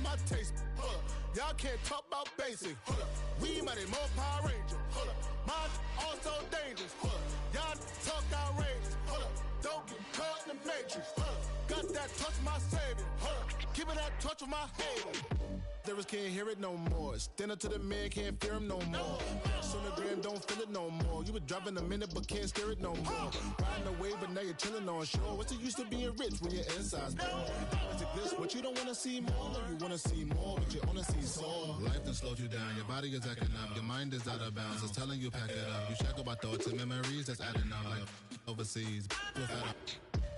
pop my taste. Y'all can't talk about basic. We mighty more Power Ranger. Mine also dangerous. Y'all talk outrageous. Don't get caught in the matrix. Got that touch of my savior. Give me that touch of my haters. Lyrics can't hear it no more. Stand up to the man, can't fear him no more. Sonogram don't feel it no more. You were driving a minute but can't steer it no more. Riding away but now you're chilling on shore. What's the use of being rich when your inside's poor? It's a glitch, but you don't wanna see more. No, you wanna see more, but you wanna see sore. Life done slowed you down, your body is acting up. Your mind is out of bounds, it's telling you pack it up. You shackle by thoughts and memories that's adding up. Like overseas,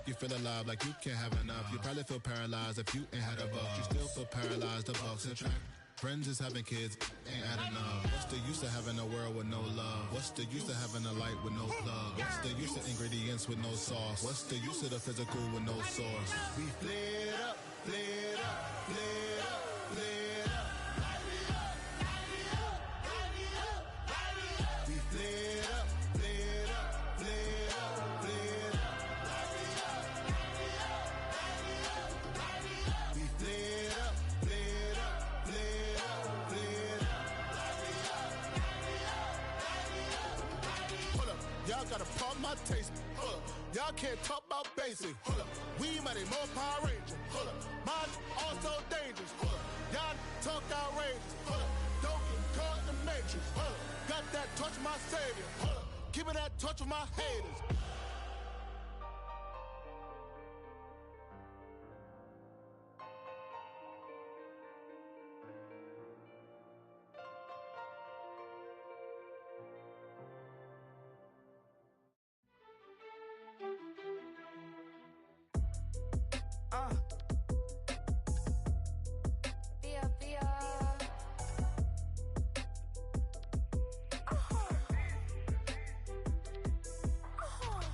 you feel alive like you can't have enough. You probably feel paralyzed if you ain't had a buck. You still feel paralyzed, the bucks and track. Friends is having kids, ain't adding up. What's the use of having a world with no love? What's the use of having a light with no plug? What's the use of ingredients with no sauce? What's the use of the physical with no source? We flared up, flared up, flared up, flared up. Light me up, light me up, light me up, light me up. We flared up, flared up, flared up, flared up. Light me up, light me up, light me up, light me up. We flared up, flared up, flared up, flared up. Light me up, light me up, light me up, light me up. Hold up, y'all gotta pump my taste. Hold up, y'all can't talk about basic. Hold up, we mighty more Power Ranger. Hold up, mine also dangerous. Hold up, y'all talk outrageous. Hold up, don't get caught in the matrix. Hold up, got that touch of my savior. Hold up, give me that touch of my haters.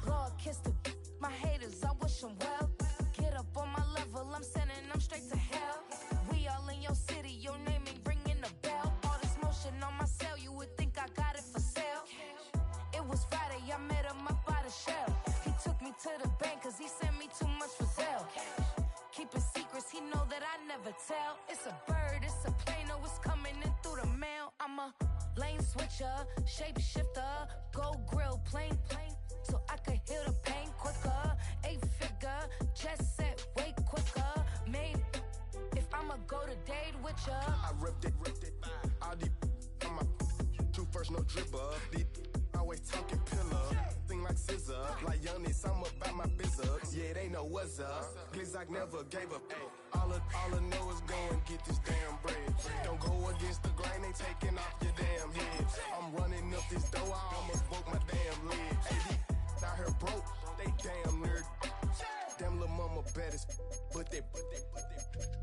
Lord, kiss the my haters, I wish them well. Get up on my level, I'm sending them straight to hell. We all in your city, your name ain't ringing a bell. All this motion on my cell, you would think I got it for sale. It was Friday, I met him up by the shell. He took me to the bank, cause he sent me too much for sale. Keeping secrets, he know that I never tell. It's a bird, it's a plane, oh, it's coming in through the mail. I'm a lane switcher, shape shifter, go grill, plain, so I could heal the pain quicker. 8-figure, chest set way quicker. Made if I'ma go to date with ya. I ripped it. All these on my two first, no dribble. These always talking pillar. Thing like scissor. Like youngest, I'm about my business. Yeah, they know what's up. Glizzock never gave up. All I know is go and get this damn bread. Don't go against the grain, they taking off your damn head. I'm running up this door, I almost broke my damn leg. Hey, these out here broke, they damn nerd. Damn little mama bad as but they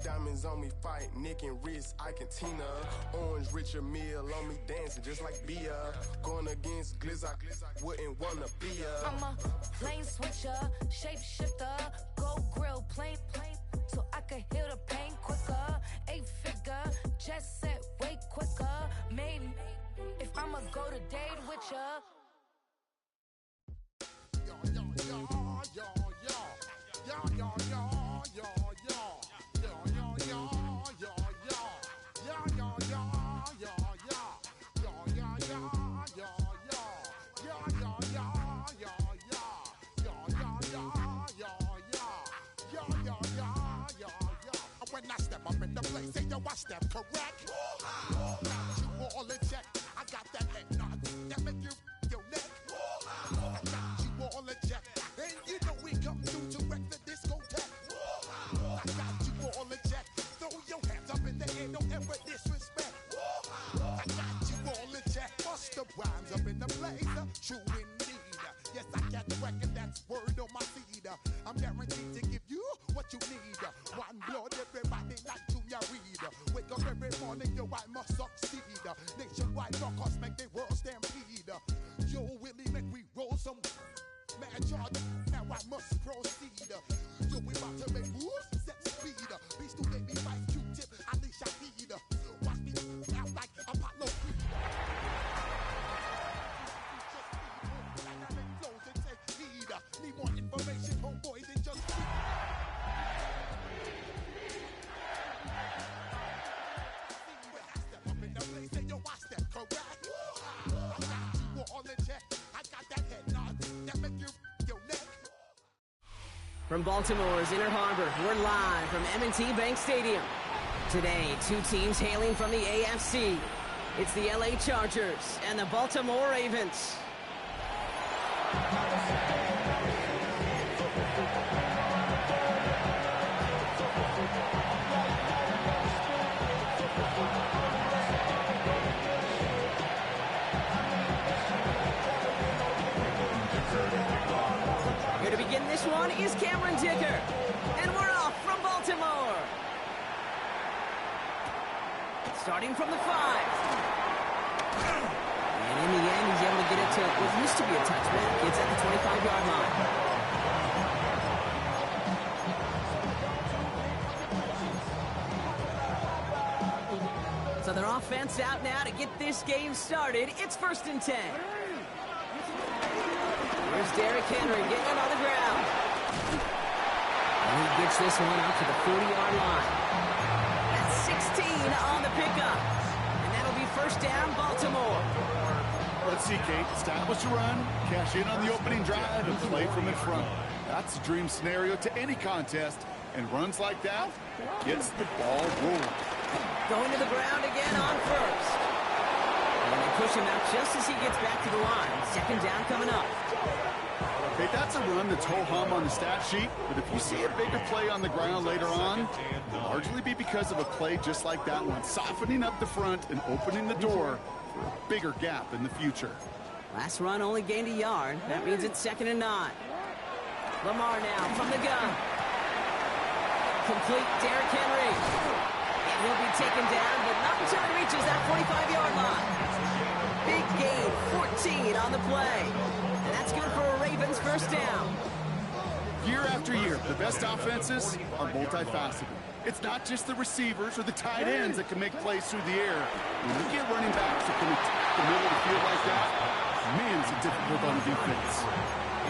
diamonds on me fight, neck and wrist, I can Tina. Orange Richard Mill on me dancing just like Bia. Going against Glizzock, wouldn't wanna be ya. I'm a lane switcher, shape shifter, go grill, plain, so I could heal the pain quicker. 8-figure, just set way quicker. Made if I'ma go to date with ya. When I step up in the place, say yo, I step correct. Got you all in check. I got that head nod that make you your neck. I got you all in check, and you know we come through to wreck the discotheque. I got you all in check. Throw your hands up in the air, don't ever disrespect. I got you all in check. Bust the rhymes up in the place, true indeed. Yes, I got the record, that's word on my seed. I'm guaranteed to give you what you need. One blood, everybody like Junior Reed. Wake up every morning, yo, I must succeed. Nationwide rockers make the world stampede. Yo, Willie, make we roll some mad charge. Now I must proceed. Yo, we about to make moves, set speed. Beast to make me fight Q-tip, Ali Shahid. Watch me out like Apollo Creed. Need more information, homeboy, than just From Baltimore's Inner Harbor, we're live from M&T Bank Stadium. Today, two teams hailing from the AFC. It's the LA Chargers and the Baltimore Ravens. Here to begin this one is Cameron Dicker. And we're off from Baltimore. Starting from the 5. And in the end, he's able to get it to what used to be a touchback. It's at the 25-yard line. So their offense out now to get this game started. It's 1st and 10. Here's Derrick Henry getting it on the ground. And he gets this one out to the 40-yard line. That's 16 on the pickup. And that'll be 1st down, Baltimore. Let's see, Kate. Establish a run, cash in on the opening drive, and play from in front. That's a dream scenario to any contest. And runs like that gets the ball rolling. Going to the ground again on 1st. And they push him out just as he gets back to the line. 2nd down coming up. Okay, that's a run that's ho-hum on the stat sheet, but if you see a bigger play on the ground later on, it'll largely be because of a play just like that one, softening up the front and opening the door for a bigger gap in the future. Last run only gained a yard. That means it's 2nd and 9. Lamar now from the gun. Complete Derrick Henry. And he'll be taken down, but not until he reaches that 45-yard line. Big gain, 14 on the play. And that's good for a Ravens 1st down. Year after year, the best offenses are multifaceted. It's not just the receivers or the tight ends that can make plays through the air. When you get running backs that can attack the middle of the field like that, man, is it difficult on defense.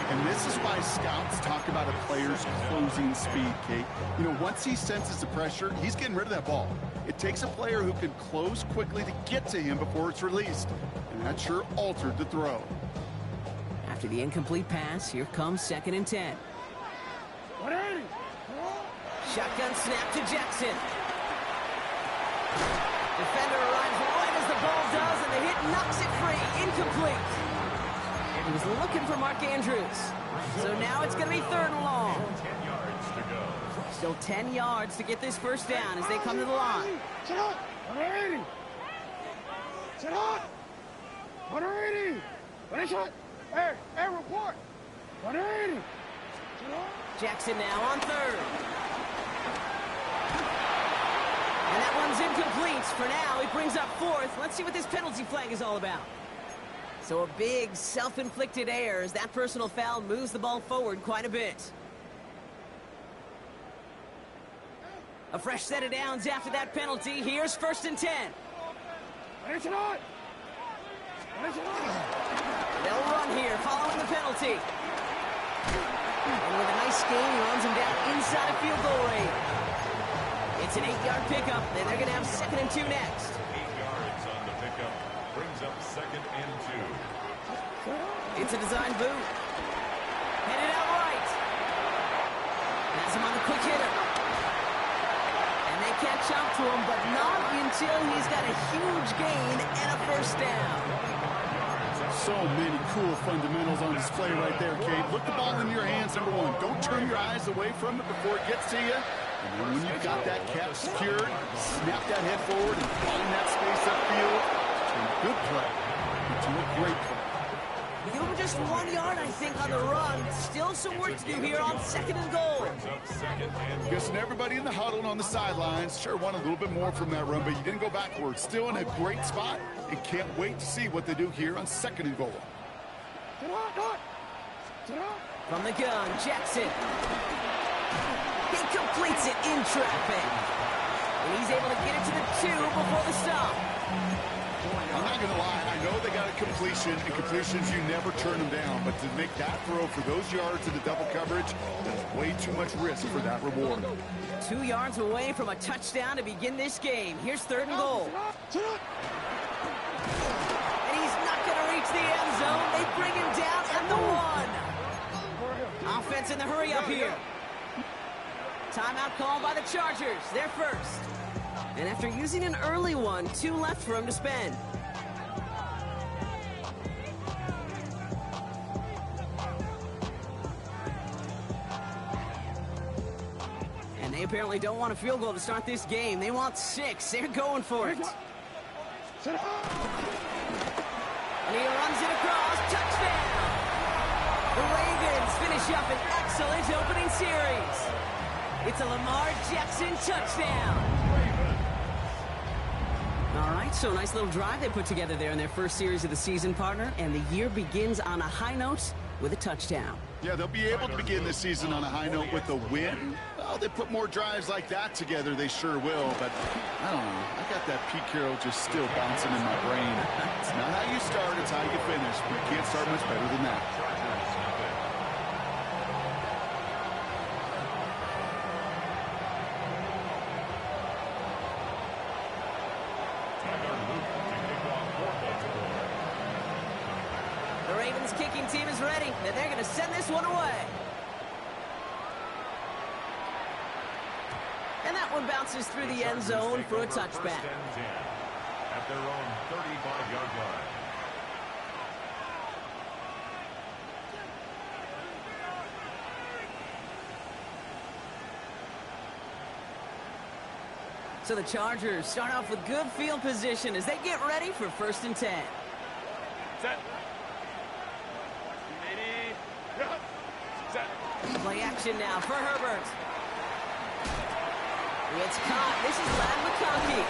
And this is why scouts talk about a player's closing speed, Kate. You know, once he senses the pressure, he's getting rid of that ball. It takes a player who can close quickly to get to him before it's released. And that sure altered the throw. After the incomplete pass, here comes 2nd and 10. Shotgun snap to Jackson. Defender arrives right as the ball does, and the hit knocks it free. Incomplete. He was looking for Mark Andrews. So now it's going to be 3rd and long. Still 10 yards to get this 1st down as they come to the line. Sit up! 180! Sit up! 180! Finish it! Hey, report! 180! Jackson now on 3rd. And that one's incomplete. For now, he brings up 4th. Let's see what this penalty flag is all about. So a big self-inflicted error as that personal foul moves the ball forward quite a bit. A fresh set of downs after that penalty. Here's 1st and 10. They'll run here following the penalty. And with a nice gain, he runs him down inside a field goal range. It's an 8-yard pickup, and they're going to have 2nd and 2 next. 8 yards on the pickup. Brings up 2nd and 2. It's a design boot. Headed out right. Has him on the quick hitter. And they catch up to him, but not until he's got a huge gain and a 1st down. So many cool fundamentals on display right there, Kate. Look the ball in your hands, number one. Don't turn your eyes away from it before it gets to you. And then when you've got that catch secured, snap that head forward and find that space upfield. Good play. It's a great play. Give him just 1 yard, I think, on the run. Still some work to do here on 2nd and goal. Guessing everybody in the huddle and on the sidelines sure want a little bit more from that run, but you didn't go backwards. Still in a great spot and can't wait to see what they do here on 2nd and goal. From the gun, Jackson. He completes it in traffic. And he's able to get it to the 2 before the stop. I'm not going to lie. I know they got a completion, and completions, you never turn them down. But to make that throw for those yards in the double coverage, that's way too much risk for that reward. 2 yards away from a touchdown to begin this game. Here's 3rd and goal. And he's not going to reach the end zone. They bring him down at the 1. Offense in the hurry up here. Timeout called by the Chargers. They're first. And after using an early one, 2 left for him to spend. And they apparently don't want a field goal to start this game. They want 6. They're going for it. And he runs it across. Touchdown! The Ravens finish up an excellent opening series. It's a Lamar Jackson touchdown. All right, so a nice little drive they put together there in their first series of the season, partner, and the year begins on a high note with a touchdown. Yeah, they'll be able to begin this season on a high note with a win. Well, they put more drives like that together, they sure will, but I don't know. I got that Pete Carroll just still bouncing in my brain. It's not how you start, it's how you finish. You can't start much better than that. The Ravens kicking team is ready, and they're going to send this one away. And that one bounces through the end zone for a touchback. At their own 35-yard line. So the Chargers start off with good field position as they get ready for 1st and 10. Set. Set. Play action now for Herbert. It's caught. This is Lad McConkey.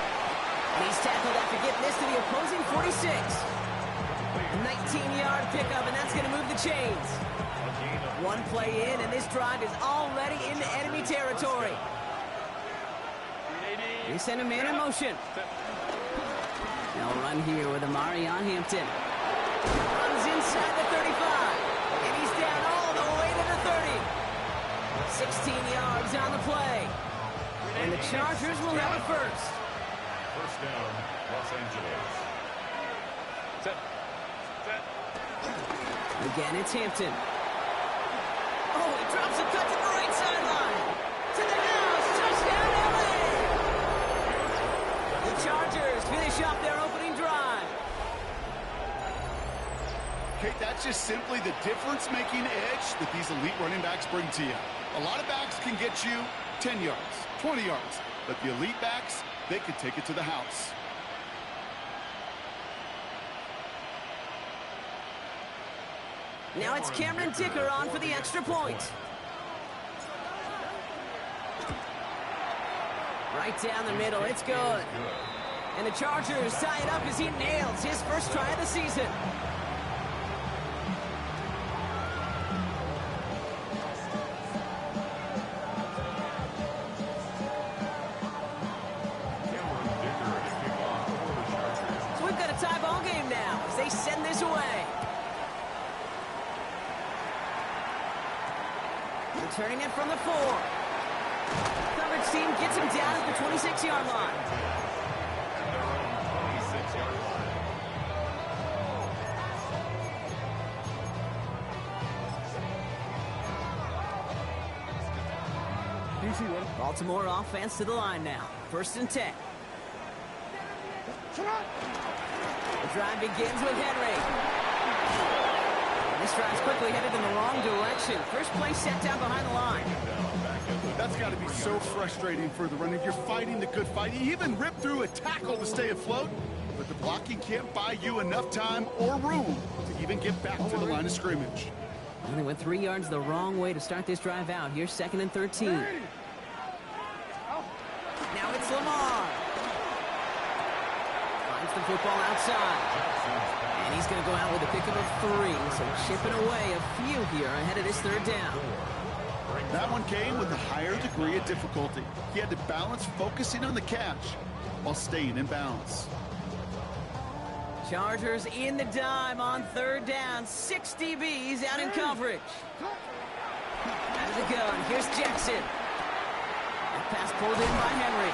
And he's tackled after getting this to the opposing 46. A 19-yard pickup, and that's going to move the chains. One play in, and this drive is already into enemy territory. They send a man in motion. They'll run here with Amari on Hampton. Runs inside the 35. And he's down all the way to the 30. 16 yards on the play. And the Chargers will have it first. First down, Los Angeles. Set. Set. Again, it's Hampton. Oh, he drops a cut to the right sideline. To the house. Touchdown, LA. The Chargers finish off their opening drive. Kate, that's just simply the difference-making edge that these elite running backs bring to you. A lot of backs can get you 10 yards, 20 yards, but the elite backs, they can take it to the house. Now it's Cameron Dicker on for the extra point. Right down the middle, it's good. And the Chargers tie it up as he nails his first try of the season. So we've got a tie ball game now as they send this away. Returning it from the 4. Coverage team gets him down at the 26-yard line. Baltimore offense to the line now. 1st and 10. The drive begins with Henry. This drive's quickly headed in the wrong direction. First play set down behind the line. That's got to be so frustrating for the runner. You're fighting the good fight. You even rip through a tackle to stay afloat, but the blocking can't buy you enough time or room to even get back to the line of scrimmage. And they went 3 yards the wrong way to start this drive out. Here's 2nd and 13. Now it's Lamar. Finds the football outside. And he's going to go out with a pickup of 3. So chipping away a few here ahead of this 3rd down. That one came with a higher degree of difficulty. He had to balance focusing on the catch while staying in balance. Chargers in the dime on 3rd down. 6 DBs out in coverage. Out of the gun. Here's Jackson. That pass pulled in by Henry.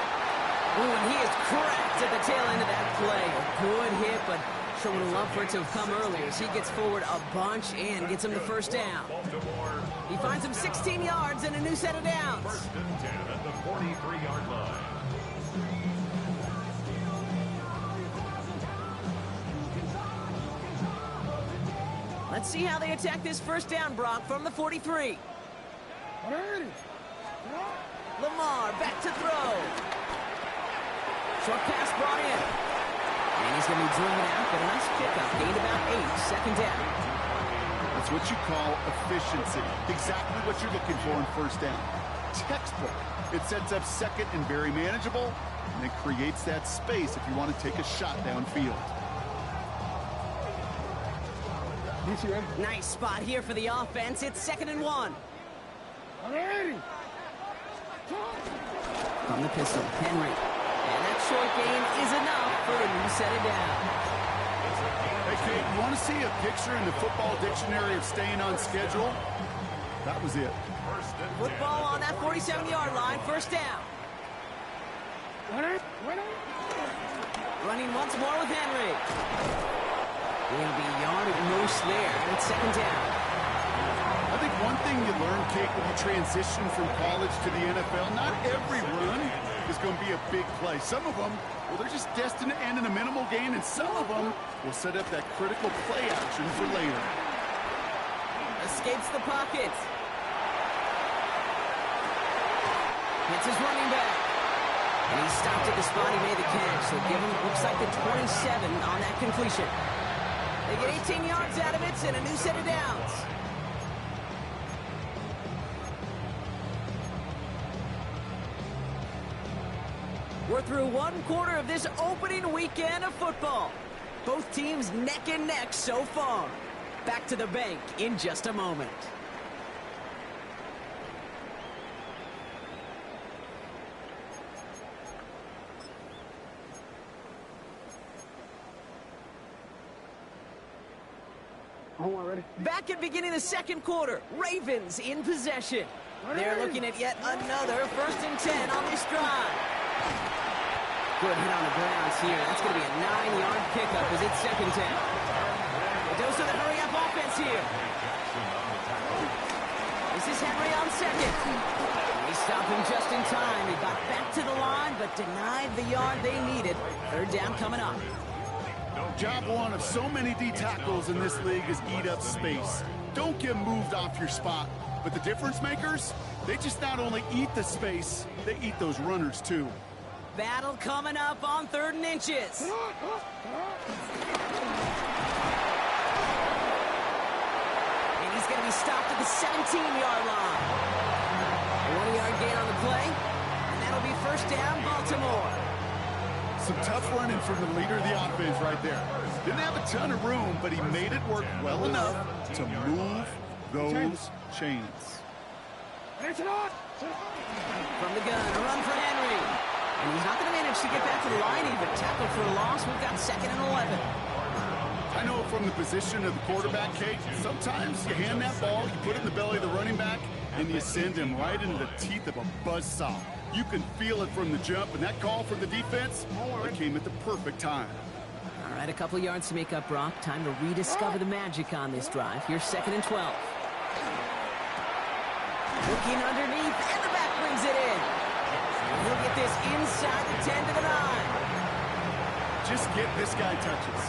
Ooh, and he is cracked at the tail end of that play. A good hit, but Sure would have loved for it to have come earlier as he gets forward a bunch and gets him the first down. He finds him 16 yards and a new set of downs. First and 10 at the 43-yard line. Let's see how they attack this first down, Brock, from the 43. Lamar back to throw. Short pass brought in. And he's going to be driven out, but a nice pickup. Gained about 8, second down. That's what you call efficiency. Exactly what you're looking for in first down. Textbook. It sets up second and very manageable, and it creates that space if you want to take a shot downfield. Nice spot here for the offense. It's 2nd and 1. From the pistol, Henry. And that short gain is enough for a new set of downs. Hey, Kate, you want to see a picture in the football dictionary of staying on schedule? That was it. Football on that 47-yard line, first down. Running once more with Henry. He'll be yard at most there, and it's 2nd down. I think one thing you learn, Kate, when you transition from college to the NFL, not every run is going to be a big play. Some of them, well, they're just destined to end in a minimal gain, and some of them will set up that critical play action for later. Escapes the pocket. Hits his running back. And he stopped at the spot he made the catch. So give him, looks like the 27 on that completion. They get 18 yards out of it and a new set of downs. We're through one quarter of this opening weekend of football. Both teams neck and neck so far. Back to the bank in just a moment. Back at beginning the second quarter, Ravens in possession. They're looking at yet another 1st and 10 on this drive. Good hit on the grounds here. That's going to be a 9-yard pickup as it's 2nd down. A dose of the hurry-up offense here. This is Henry on 2nd. They stopped him just in time. He got back to the line, but denied the yard they needed. 3rd down coming up. Job one of so many D tackles in this league is eat up space. Don't get moved off your spot. But the difference makers, they just not only eat the space, they eat those runners too. Battle coming up on 3rd and inches. And he's going to be stopped at the 17-yard line. A 1-yard gain on the play, and that'll be 1st down, Baltimore. Some tough running from the leader of the offense right there. Didn't have a ton of room, but he made it work well enough to move those chains. From the gun, a run for Henry. And he's not going to manage to get back to the line even. Tackled for a loss. We've got 2nd and 11. I know from the position of the quarterback, Kate, sometimes you hand that ball, you put it in the belly of the running back, and you send him right into the teeth of a buzzsaw. You can feel it from the jump, and that call from the defense, it came at the perfect time. All right, a couple yards to make up, Brock. Time to rediscover the magic on this drive. Here's 2nd and 12. Looking underneath, and the back brings it in. And he'll get this inside the 10 to the 9. Just get this guy touches.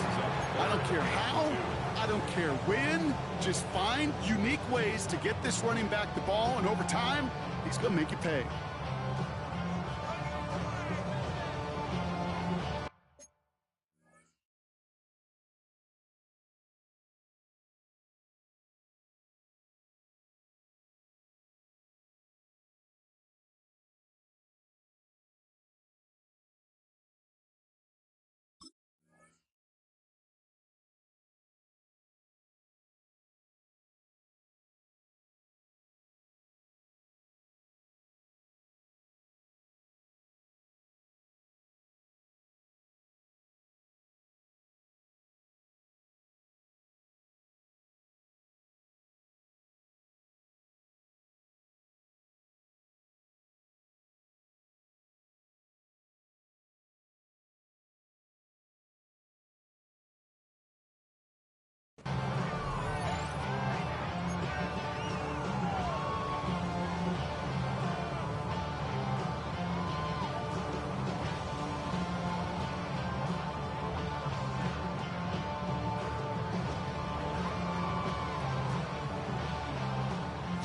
I don't care how, I don't care when. Just find unique ways to get this running back the ball, and over time, he's going to make you pay.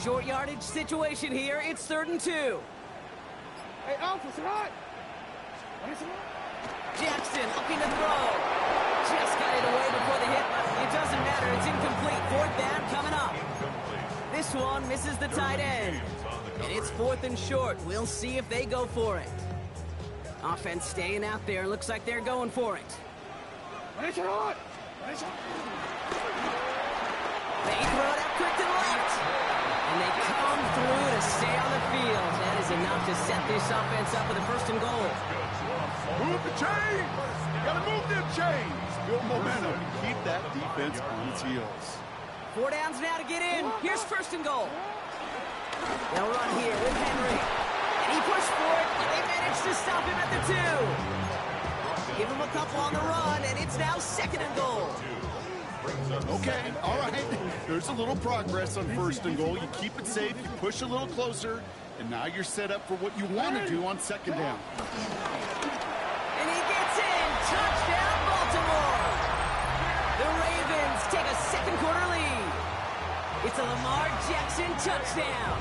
short yardage situation here. It's 3rd and 2. Hey, Alpha, sit hot. Jackson looking to throw. Just got it away before the hit, but it doesn't matter. It's incomplete. 4th down coming up. This one misses the tight end. And it's 4th and short. We'll see if they go for it. Offense staying out there. Looks like they're going for it. They throw it out quick to the left. And they come through to stay on the field. That is enough to set this offense up with a 1st and goal. Move the chains! Gotta move them chains! Build momentum and keep that defense on its heels. 4 downs now to get in. Here's 1st and goal. They'll run here with Henry. And he pushed for it, and they managed to stop him at the 2. Give him a couple on the run, and it's now 2nd and goal. Okay, all right. There's a little progress on 1st and goal. You keep it safe, you push a little closer, and now you're set up for what you want to do on 2nd down. And he gets in. Touchdown, Baltimore. The Ravens take a 2nd quarter lead. It's a Lamar Jackson touchdown.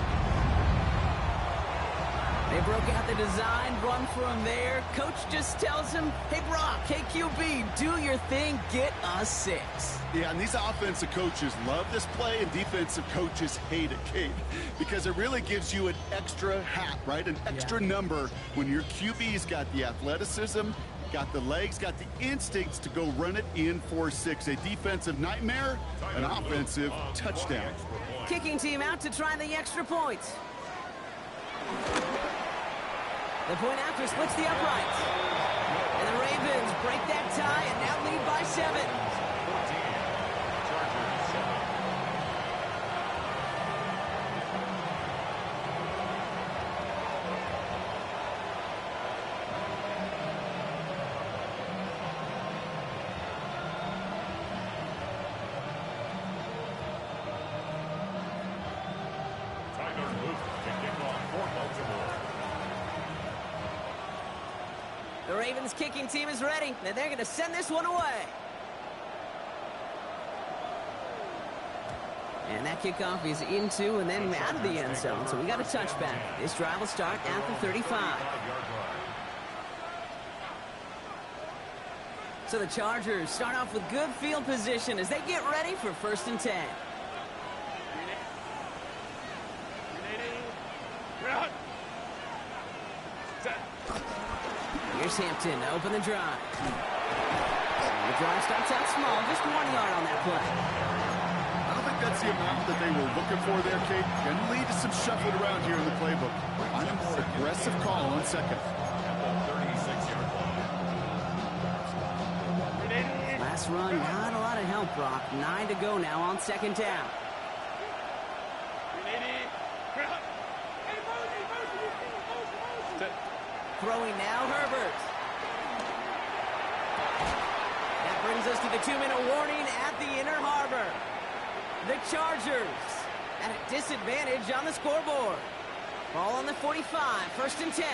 They broke out the design, run for him there. Coach just tells him, hey, Brock, hey, QB, do your thing, get a 6. Yeah, and these offensive coaches love this play, and defensive coaches hate it, Kate, because it really gives you an extra hat, right? An extra number when your QB's got the athleticism, got the legs, got the instincts to go run it in for 6. A defensive nightmare, an offensive touchdown. Kicking team out to try the extra point. The point after splits the uprights. And the Ravens break that tie and now lead by 7. The Ravens kicking team is ready, and they're going to send this one away. And that kickoff is into and then out of the end zone, so we got a touchback. This drive will start at the 35. So the Chargers start off with good field position as they get ready for 1st and 10. Here's Hampton to open the drive. The drive starts out small, just 1 yard on that play. I don't think that's the amount that they were looking for there, Kate. Can lead to some shuffling around here in the playbook. Find a more aggressive call on 2nd. Last run, not a lot of help, Brock. 9 to go now on 2nd down. Throwing now, Herbert. That brings us to the 2-minute warning at the inner harbor. The Chargers at a disadvantage on the scoreboard. Ball on the 45, 1st and 10.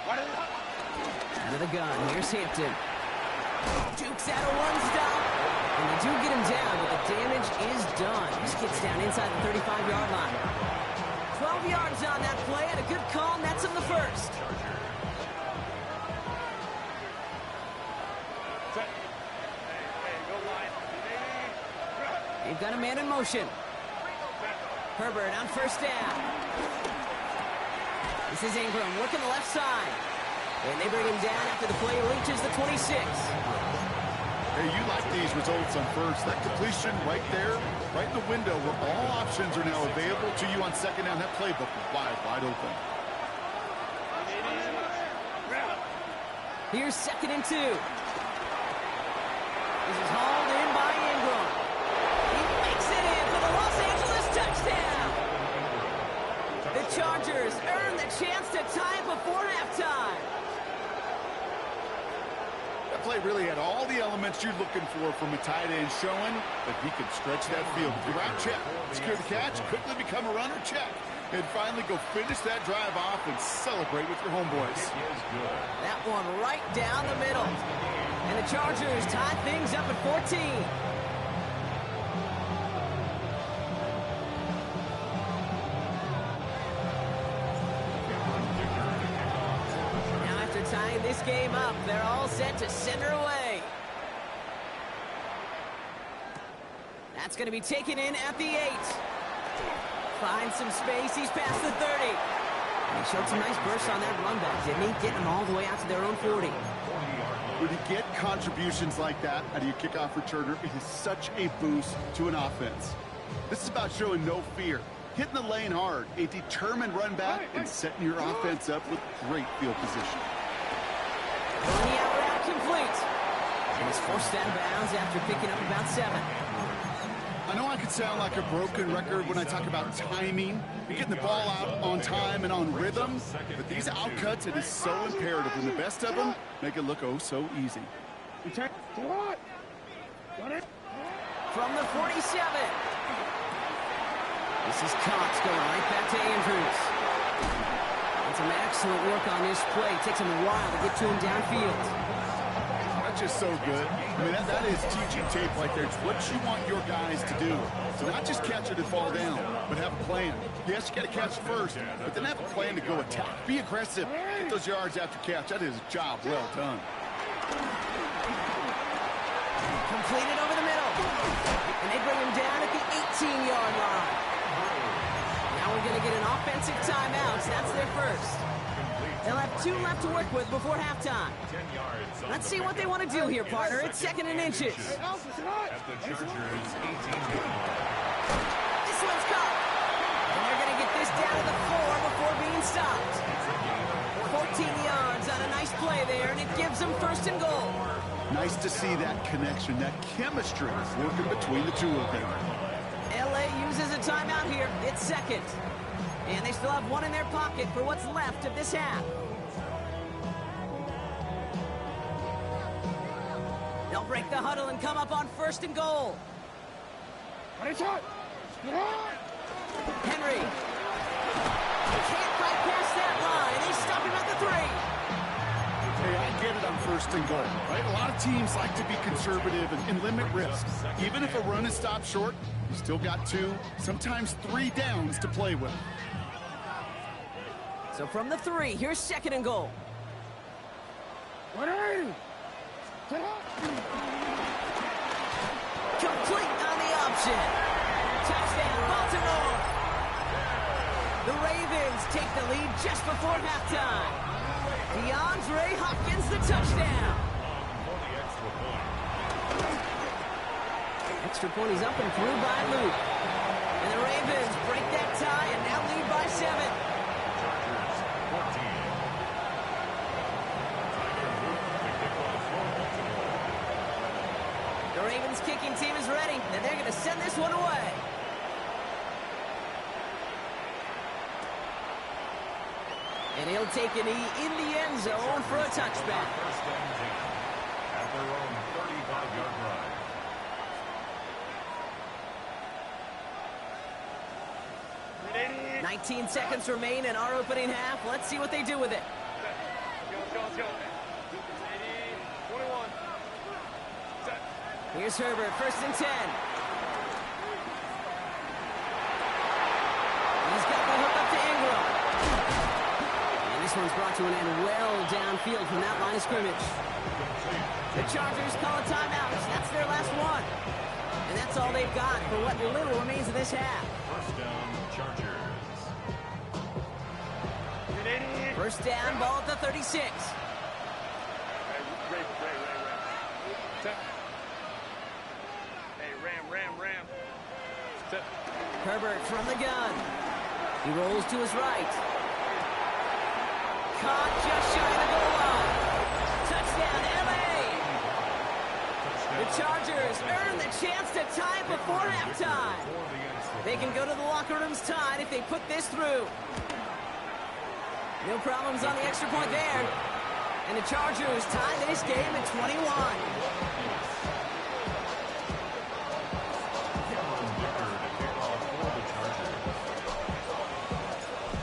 Out of the gun, here's Hampton. Dukes out of 1 stop. And they do get him down, but the damage is done. Just gets down inside the 35-yard line. 12 yards on that play, and a good call nets him the 1st. They've got a man in motion. Herbert on 1st down. This is Ingram working the left side. And they bring him down after the play reaches the 26. Hey, you like these results on 1st. That completion right there, right in the window where all options are now available to you on 2nd down. That playbook is wide open. Here's 2nd and 2. This is hauled in by Ingram. He makes it in for the Los Angeles touchdown. The Chargers earn the chance to tie it before halftime. That play really had all the elements you're looking for from a tight end, showing that he could stretch that field. The route check, secure the catch, quickly become a runner, check. And finally go finish that drive off and celebrate with your homeboys. That one right down the middle. And the Chargers tie things up at 14. game up. They're all set to send her away. That's going to be taken in at the 8. Finds some space. He's past the 30. And he showed some nice bursts on that run back, didn't he? Getting them all the way out to their own 40. When you get contributions like that out of your kickoff returner, it is such a boost to an offense. This is about showing no fear, hitting the lane hard, a determined run back, and setting your offense up with great field position. Going out route complete. And it's forced out of bounds after picking up about 7. I know I could sound like a broken record when I talk about timing and getting the ball out on time and on rhythm, but these outcuts, it is so imperative, and the best of them make it look oh so easy. From the 47. This is Cox going right back to Andrews. And some excellent work on this play. Takes him a while to get to him downfield. That's just so good. I mean, that is teaching tape right there. It's what you want your guys to do. So not just catch it and fall down, but have a plan. Yes, you got to catch first, but then have a plan to go attack. Be aggressive. Get those yards after catch. That is a job well done. Completed over the middle. And they bring him down at the 18-yard line. Now we're going to get an offensive timeout. That's their first. They'll have 2 left to work with before halftime. Let's see what they want to do here, partner. It's 2nd and inches. At the Chargers' 18-yard line. This one's caught. And they're going to get this down to the 4 before being stopped. 14 yards on a nice play there, and it gives them 1st and goal. Nice to see that connection, that chemistry working between the two of them. LA uses a timeout here. It's 2nd. And they still have 1 in their pocket for what's left of this half. They'll break the huddle and come up on 1st and goal. Henry. Can't quite pass that line. They stop him at the 3. Hey, I get it on 1st and goal, right? A lot of teams like to be conservative and limit risks. Even if a run is stopped short, you still got 2, sometimes 3 downs to play with. So from the 3, here's 2nd and goal. Complete on the option. Touchdown, Baltimore. The Ravens take the lead just before halftime. DeAndre Hopkins, the touchdown. Extra point is up and through by Luke. And the Ravens break that tie and now lead by 7. The Ravens kicking team is ready, and they're going to send this one away. And he'll take a knee in the end zone for a touchback. First and 10 at their own 35-yard line. 19 seconds remain in our opening half. Let's see what they do with it. Here's Herbert, 1st and 10. He's got the hook up to Ingram. And this one's brought to an end well downfield from that line of scrimmage. The Chargers call a timeout. That's their last one. And that's all they've got for what little remains of this half. First down, Chargers. 1st down, ball at the 36. Ram. Herbert from the gun. He rolls to his right. Caught just shy of the goal line. Touchdown, LA. The Chargers earn the chance to tie before halftime. They can go to the locker rooms tied if they put this through. No problems on the extra point there. And the Chargers tie this game at 21.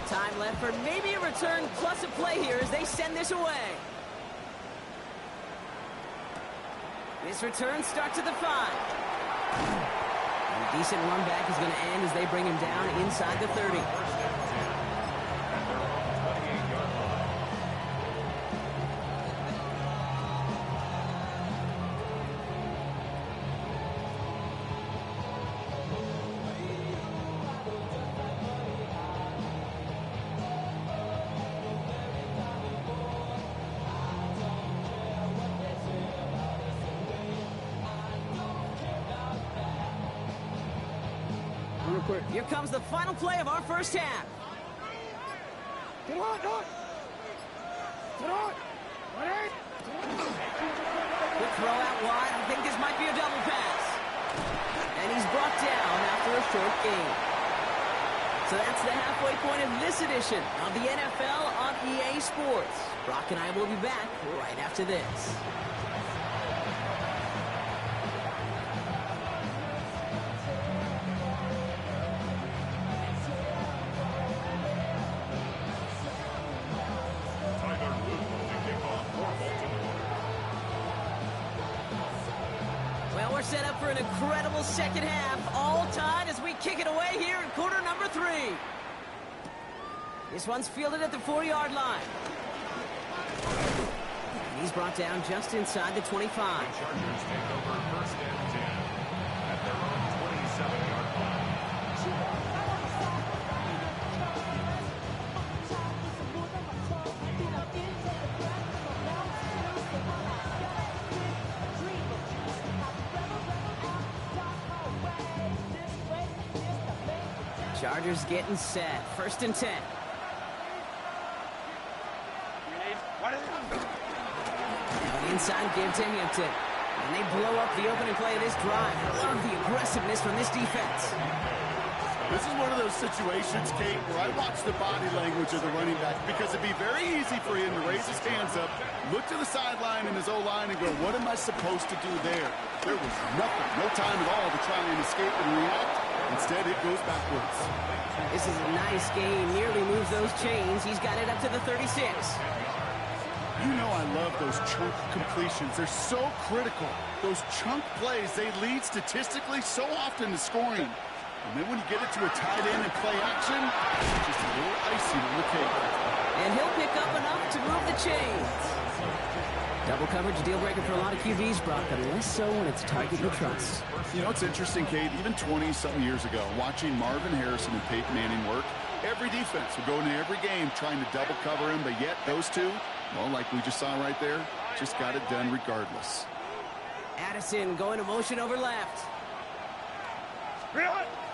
Time left for maybe a return plus a play here as they send this away. This return starts at the 5. A decent run back is going to end as they bring him down inside the 30. quick. Here comes the final play of our first half. Get on, on. Get on. Quick throw out wide. I think this might be a double pass. And he's brought down after a short gain. So that's the halfway point of this edition of the NFL on EA Sports. Brock and I will be back right after this. Well, we're set up for an incredible second half, all tied as we kick it away here in quarter number 3. This one's fielded at the 4-yard line. And he's brought down just inside the 25. The Chargers take over first and 10 at their own 27-yard line. Chargers getting set. First and 10. Now inside give to Hampton. And they blow up the opening play of this drive. I love the aggressiveness from this defense. This is one of those situations, Kate, where I watch the body language of the running back because it'd be very easy for him to raise his hands up, look to the sideline in his O-line and go, what am I supposed to do there? There was nothing, no time at all to try and escape and react. Instead, it goes backwards. This is a nice game. Nearly moves those chains. He's got it up to the 36. You know I love those chunk completions. They're so critical. Those chunk plays, they lead statistically so often to scoring. And then when you get it to a tight end and play action, it's just a little icing on the cake. And he'll pick up enough to move the chains. Double coverage, deal breaker for a lot of QBs, Brock, but less so when it's a target you trust. You know, it's interesting, Kate, even 20-something years ago, watching Marvin Harrison and Peyton Manning work, every defense would go into every game trying to double cover him, but yet those two, well, like we just saw right there, just got it done regardless. Addison going to motion over left.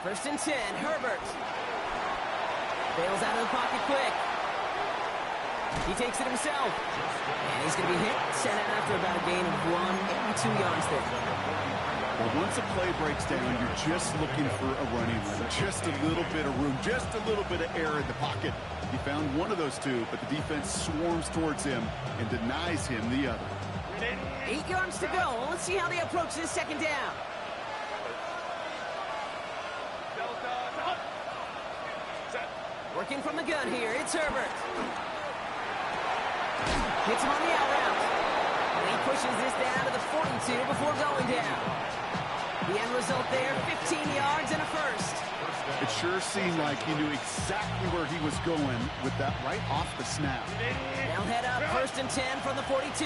First and 10, Herbert. Bails out of the pocket quick. He takes it himself. And he's going to be hit, sent out after about a gain of 1, maybe 2 yards there. Well, once a play breaks down, you're just looking for a running lane. Just a little bit of room, just a little bit of air in the pocket. He found one of those two, but the defense swarms towards him and denies him the other. 8 yards to go. Well, let's see how they approach this second down. Working from the gun here, it's Herbert. Hits him on the out route. And he pushes this down to the 42 before going down. The end result there, 15 yards and a first. It sure seemed like he knew exactly where he was going with that right off the snap. They'll head up first and 10 from the 42.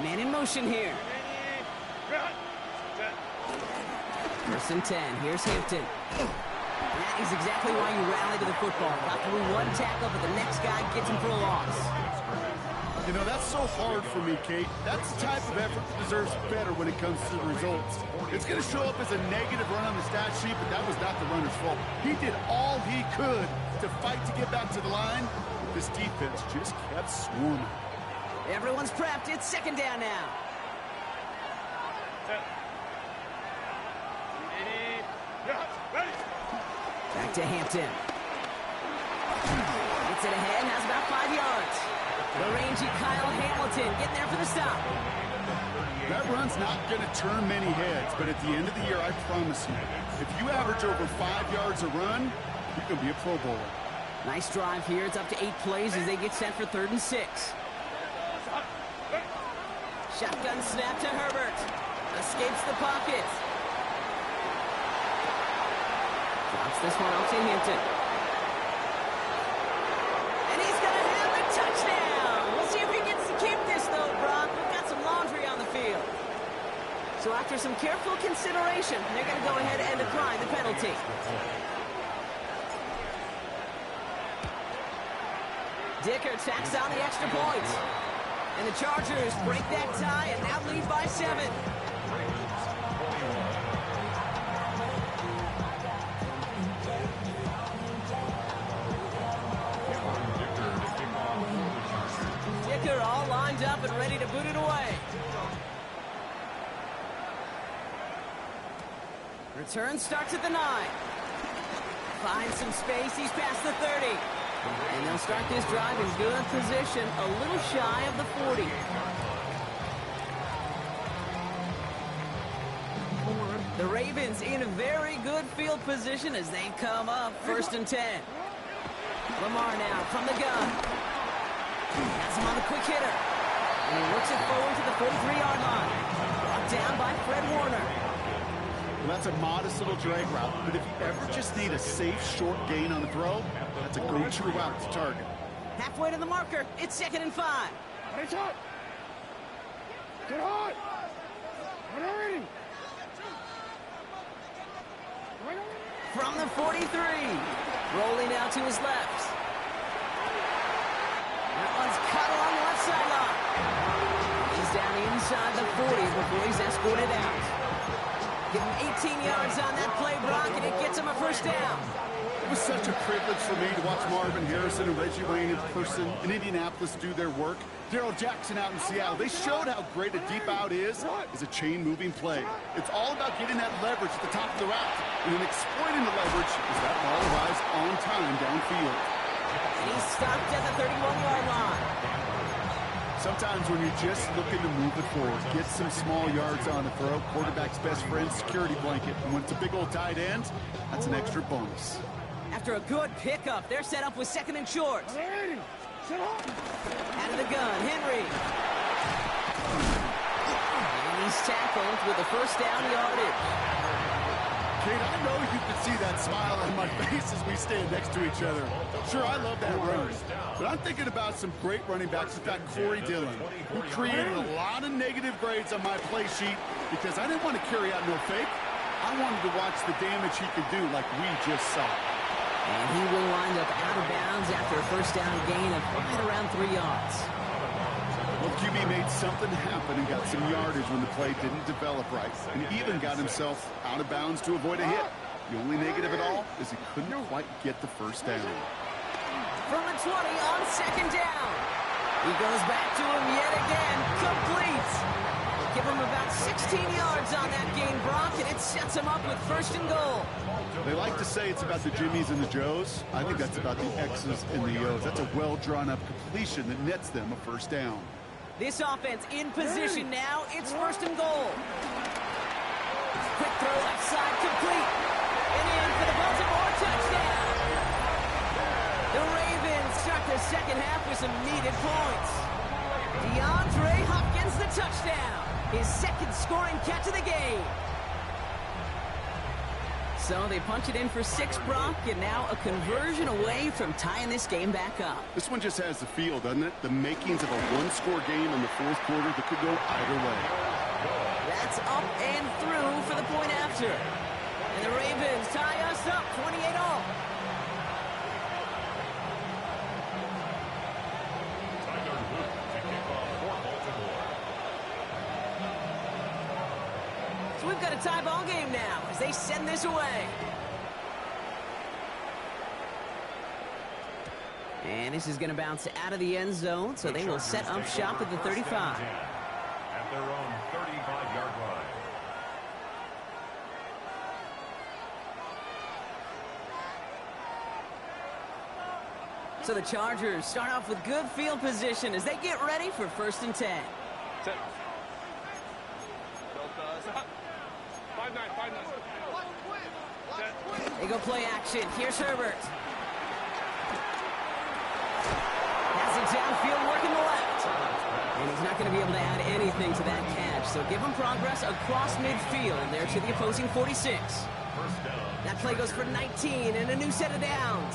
Man in motion here. First and 10. Here's Hampton. And that is exactly why you rally to the football. Got through one tackle, but the next guy gets him for a loss. You know, that's so hard for me, Kate. That's the type of effort that deserves better when it comes to the results. It's going to show up as a negative run on the stat sheet, but that was not the runner's fault. He did all he could to fight to get back to the line. This defense just kept swarming. Everyone's prepped. It's second down now. Back to Hampton. Gets it ahead, has about 5 yards. The rangy Kyle Hamilton getting there for the stop. That run's not going to turn many heads, but at the end of the year, I promise you, if you average over 5 yards a run, you can be a Pro Bowler. Nice drive here. It's up to 8 plays as they get set for 3rd and 6. Shotgun snap to Herbert. Escapes the pocket. Drops this one off to Hampton. And he's going to have a touchdown. We'll see if he gets to keep this, though, Brock. We've got some laundry on the field. So after some careful consideration, they're going to go ahead and apply the penalty. Dicker tacks on the extra point. And the Chargers break that tie and now lead by 7. up and ready to boot it away. Return starts at the 9. Finds some space. He's past the 30. And they'll start this drive in good position, a little shy of the 40. The Ravens in a very good field position as they come up 1st and 10. Lamar now from the gun. Has him on the quick hitter. And he looks it forward to the 43-yard line. Brought down by Fred Warner. Well, that's a modest little drag route, but if you ever just need a safe, short gain on the throw, that's a go-to route to target. Halfway to the marker. It's 2nd and 5. Get hot! Get hot! Already! From the 43. Rolling out to his left. That one's cut along the left sideline. He's down inside the 40 before he's escorted out. Give him 18 yards on that play, Brock, and it gets him a 1st down. It was such a privilege for me to watch Marvin Harrison and Reggie Wayne in person in Indianapolis do their work. Darrell Jackson out in Seattle. They showed how great a deep out is a chain-moving play. It's all about getting that leverage at the top of the route and then exploiting the leverage as that ball arrives on time downfield. And he's stopped at the 31-yard line. Sometimes when you're just looking to move it forward, get some small yards on the throw, quarterback's best friend, security blanket. And when it's a big old tight end, that's an extra bonus. After a good pickup, they're set up with 2nd and short. Out of the gun, Henry. And he's tackled with a 1st down yardage. Kate, I know you can see that smile on my face as we stand next to each other. Sure, I love that run. But I'm thinking about some great running backs. In fact, Corey Dillon, who created a lot of negative grades on my play sheet because I didn't want to carry out no fake. I wanted to watch the damage he could do like we just saw. And he will wind up out of bounds after a 1st down gain of right around 3 yards. Well, QB made something happen and got some yardage when the play didn't develop right, and even got himself out of bounds to avoid a hit. The only negative at all is he couldn't quite get the 1st down. From the 20 on 2nd down. He goes back to him yet again. Complete. Give him about 16 yards on that gain, Brock, and it sets him up with 1st and goal. They like to say it's about the Jimmies and the Joes. I think that's about the X's and the O's. That's a well-drawn-up completion that nets them a 1st down. This offense in position now. It's 1st and goal. Quick throw left side, complete. And in for the Baltimore touchdown. The Ravens start the 2nd half with some needed points. DeAndre Hopkins the touchdown. His 2nd scoring catch of the game. So they punch it in for 6, Brock, and now a conversion away from tying this game back up. This one just has the feel, doesn't it? The makings of a 1-score game in the 4th quarter that could go either way. That's up and through for the point after. And the Ravens tie us up 28-all. So we've got a tie ball game now as they send this away. And this is going to bounce out of the end zone, so they will set up shop at the 35. At their own 35-yard line. So the Chargers start off with good field position as they get ready for 1st and 10. Set. 5-9. They go play action. Here's Herbert. Has it downfield, working the left. And he's not going to be able to add anything to that catch. So give him progress across midfield there to the opposing 46. That play goes for 19 and a new set of downs.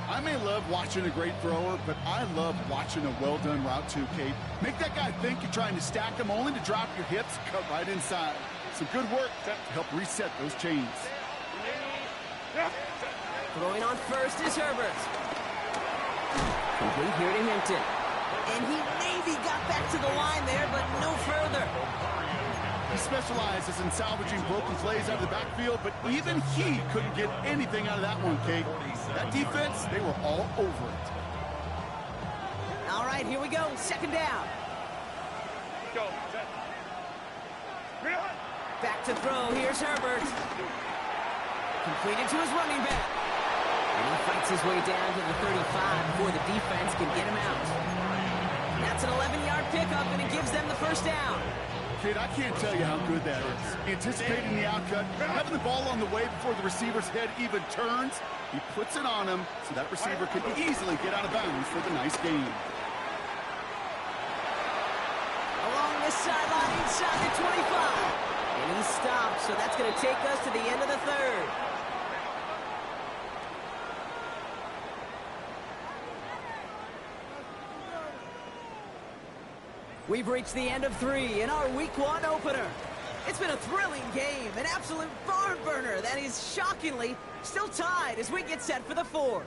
I may love watching a great thrower, but I love watching a well-done route too, Kate. Make that guy think you're trying to stack him only to drop your hips, cut right inside. Some good work to help reset those chains. Throwing on first is Herbert. Complete here to Hinton. And he maybe got back to the line there, but no further. He specializes in salvaging broken plays out of the backfield, but even he couldn't get anything out of that one, Kate. That defense, they were all over it. All right, here we go. 2nd down. Go. Set. Back to throw. Here's Herbert. Completed to his running back. And he fights his way down to the 35 before the defense can get him out. That's an 11-yard pickup, and it gives them the first down. Kid, I can't tell you how good that is. Anticipating the outcut, having the ball on the way before the receiver's head even turns, he puts it on him so that receiver can easily get out of bounds for the nice gain. Along this sideline inside the 25. And he stops, so that's going to take us to the end of the third. We've reached the end of 3 in our Week 1 opener. It's been a thrilling game, an absolute barn burner that is shockingly still tied as we get set for the 4th.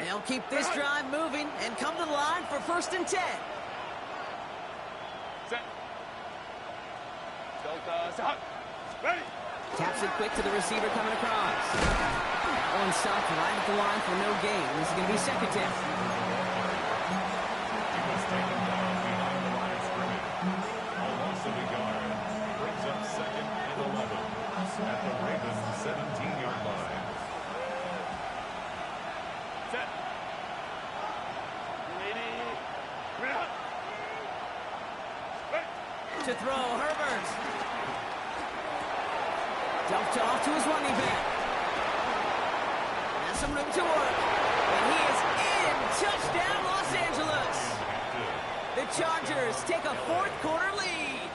They'll keep this drive moving and come to the line for 1st and 10. Set. Delta. Stop. Ready. Taps it quick to the receiver coming across. That one stopped right at the line for no gain. This is going to be 2nd down. He was taken down behind the line of scrimmage. A loss of a yard brings up 2nd and 11 at the Ravens' 17-yard line. Set. To throw, Herbert. Dumped off to his running back. Has some room to work. And he is in. Touchdown, Los Angeles. The Chargers take a 4th quarter lead.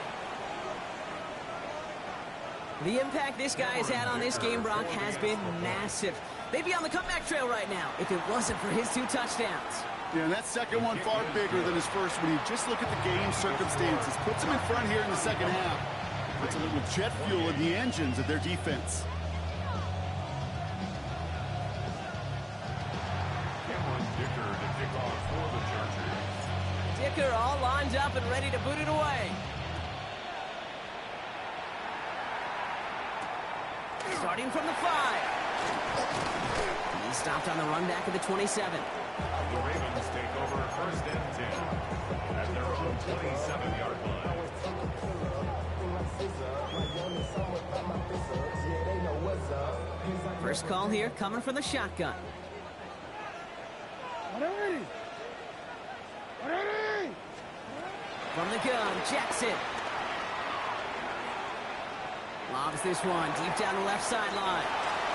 The impact this guy has had on this game, Brock, has been massive. They'd be on the comeback trail right now if it wasn't for his 2 touchdowns. Yeah, and that second one far bigger than his first when you just look at the game circumstances. Puts him in front here in the second half. Puts a little jet fuel in the engines of their defense. Cameron Dicker to kick off for the Chargers. Dicker all lined up and ready to boot it away. Starting from the 5. He stopped on the run back of the 27. The Ravens take over 1st and 10 at their own 27-yard line. First call here coming from the shotgun. Ready. Ready. From the gun, Jackson. Lobs this one deep down the left sideline.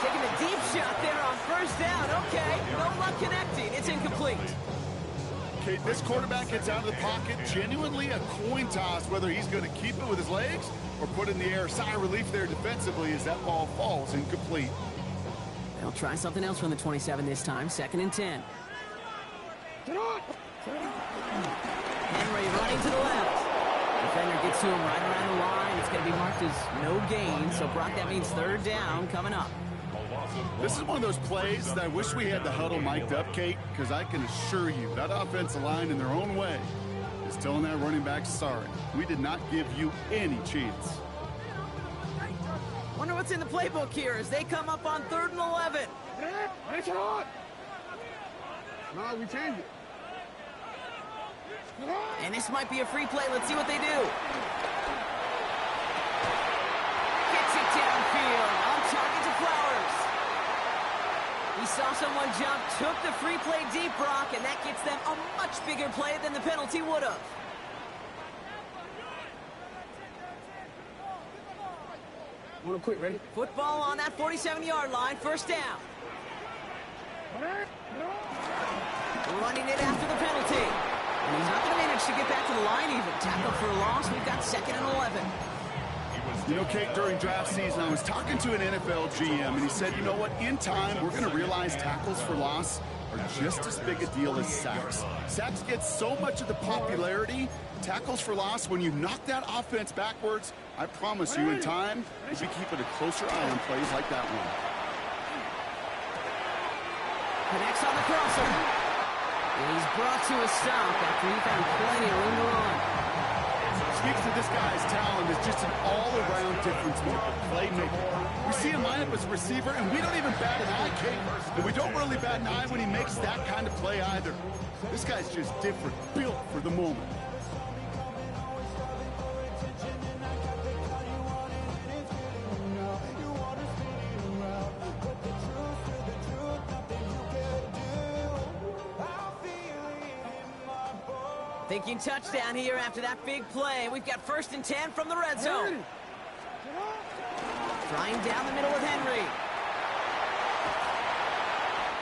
Taking a deep shot there on 1st down. Okay, no luck connecting. It's incomplete. Okay, this quarterback gets out of the pocket. Genuinely a coin toss whether he's going to keep it with his legs or put it in the air. Sigh of relief there defensively as that ball falls incomplete. They'll try something else from the 27 this time. 2nd and 10. Henry running to the left. Defender gets to him right around the line. It's going to be marked as no gain. So, Brock, that means 3rd down coming up. This is one of those plays that I wish we had the huddle mic'd up, Kate, because I can assure you that offensive line in their own way is telling that running back, sorry, we did not give you any chance. Wonder what's in the playbook here as they come up on 3rd and 11. No, we change it. And this might be a free play. Let's see what they do. Gets it downfield. On target to Flowers. He saw someone jump, took the free play deep, Brock, and that gets them a much bigger play than the penalty would have. Want to quit, ready? Football on that 47-yard line, 1st down. Running it after the penalty. And he's not going to manage to get back to the line even. Tackle for a loss. We've got 2nd and 11. You know, Kate, during draft season, I was talking to an NFL GM, and he said, you know what, in time, we're going to realize tackles for loss are just as big a deal as sacks. Sacks get so much of the popularity. Tackles for loss, when you knock that offense backwards, I promise you, in time, you'll be keeping a closer eye on plays like that one. Connects on the crosser. And he's brought to a stop after he found plenty of room to run. It's a speaks to this guy's talent as just an all-around difference maker, playmaker. We see him line up as a receiver, and we don't even bat an eye, Kate. And we don't really bat an eye when he makes that kind of play either. This guy's just different, built for the moment. Thinking touchdown here after that big play. We've got 1st and 10 from the red zone. Flying down the middle with Henry.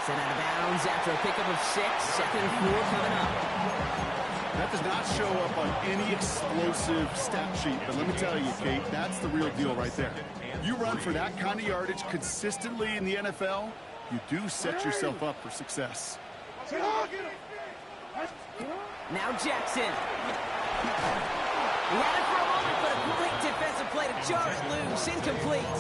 Sent out of bounds after a pickup of 6. 2nd and 4 coming up. That does not show up on any explosive stat sheet, but let me tell you, Kate, that's the real deal right there. You run for that kind of yardage consistently in the NFL, you do set yourself up for success. Now Jackson. He had it for a moment, but a great defensive play to jar it loose. Incomplete.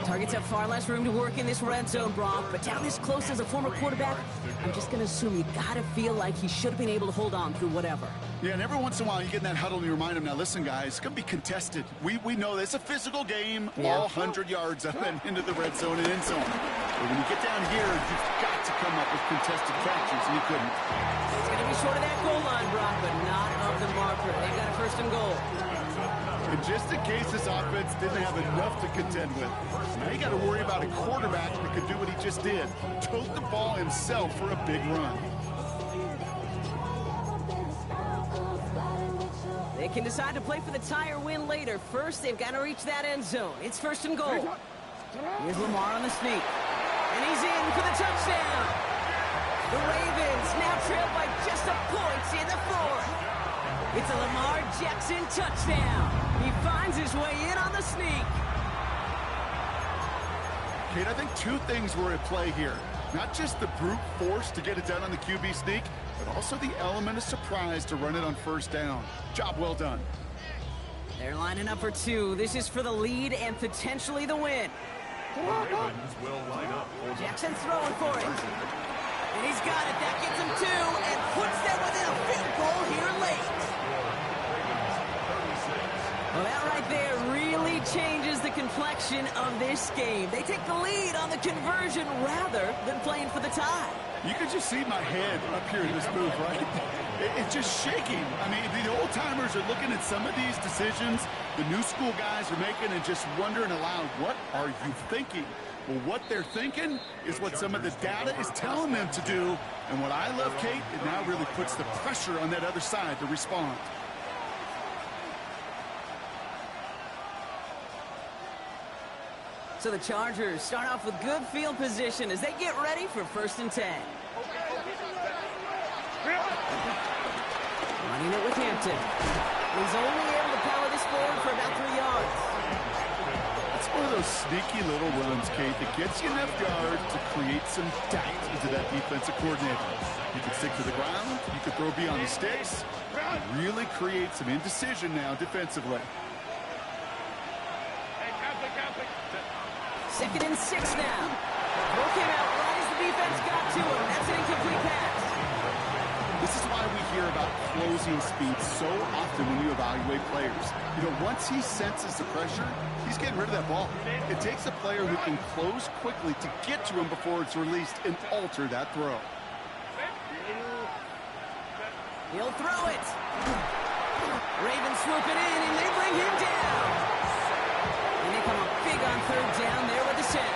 Targets have far less room to work in this red zone, Brock, but down this close as a former quarterback, I'm just going to assume you got to feel like he should have been able to hold on through whatever. Yeah, and every once in a while you get in that huddle and you remind him, now listen, guys, it's going to be contested. We know this. It's a physical game, all 100 yards up and into the red zone and end zone. But when you get down here, you've got to come up with contested catches, and he couldn't. It's going to be short of that goal line, Brock, but not of the marker. They've got a 1st and goal. And just in case this offense didn't have enough to contend with, now you got to worry about a quarterback that could do what he just did, tote the ball himself for a big run. They can decide to play for the tie or win later. First, they've got to reach that end zone. It's 1st and goal. Here's Lamar on the sneak. And he's in for the touchdown. The Ravens now trail by just a point in the 4th. It's a Lamar Jackson touchdown. He finds his way in on the sneak. Kate, I think 2 things were at play here. Not just the brute force to get it done on the QB sneak, but also the element of surprise to run it on 1st down. Job well done. They're lining up for 2. This is for the lead and potentially the win. The Ravens will line up. Jackson throwing for it. And he's got it. That gets him 2 and puts them within a field goal here late. Well, that right there really changes the complexion of this game. They take the lead on the conversion rather than playing for the tie. You can just see my head up here in this booth, right? It's just shaking. I mean, the old-timers are looking at some of these decisions the new school guys are making and just wondering aloud, what are you thinking? Well, what they're thinking is what some of the data is telling them to do. And what I love, Kate, it now really puts the pressure on that other side to respond. So the Chargers start off with good field position as they get ready for 1st and 10. Running it with Hampton. He's only able to power this forward for about 3 yards. It's one of those sneaky little runs, Kate, that gets you enough yards to create some doubt into that defensive coordinator. You can stick to the ground, you can throw beyond the sticks, really create some indecision now defensively. 2nd and 6 now. Ball came out right as the defense got to him. That's an incomplete pass. This is why we hear about closing speed so often when you evaluate players. You know, once he senses the pressure, he's getting rid of that ball. It takes a player who can close quickly to get to him before it's released and alter that throw. He'll throw it. Ravens swoop it in, and they bring him down. And they come up big on 3rd down there with the set.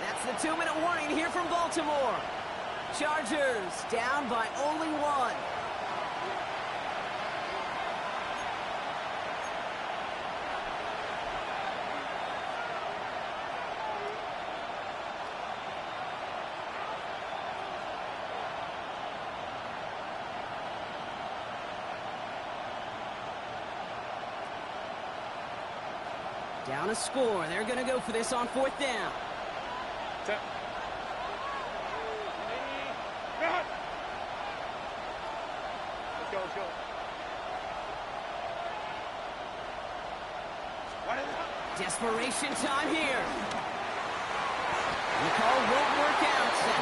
That's the 2-minute warning here from Baltimore. Chargers down by only 1. Down a score. They're going to go for this on 4th down. Let's go. Desperation time here. The call won't work out.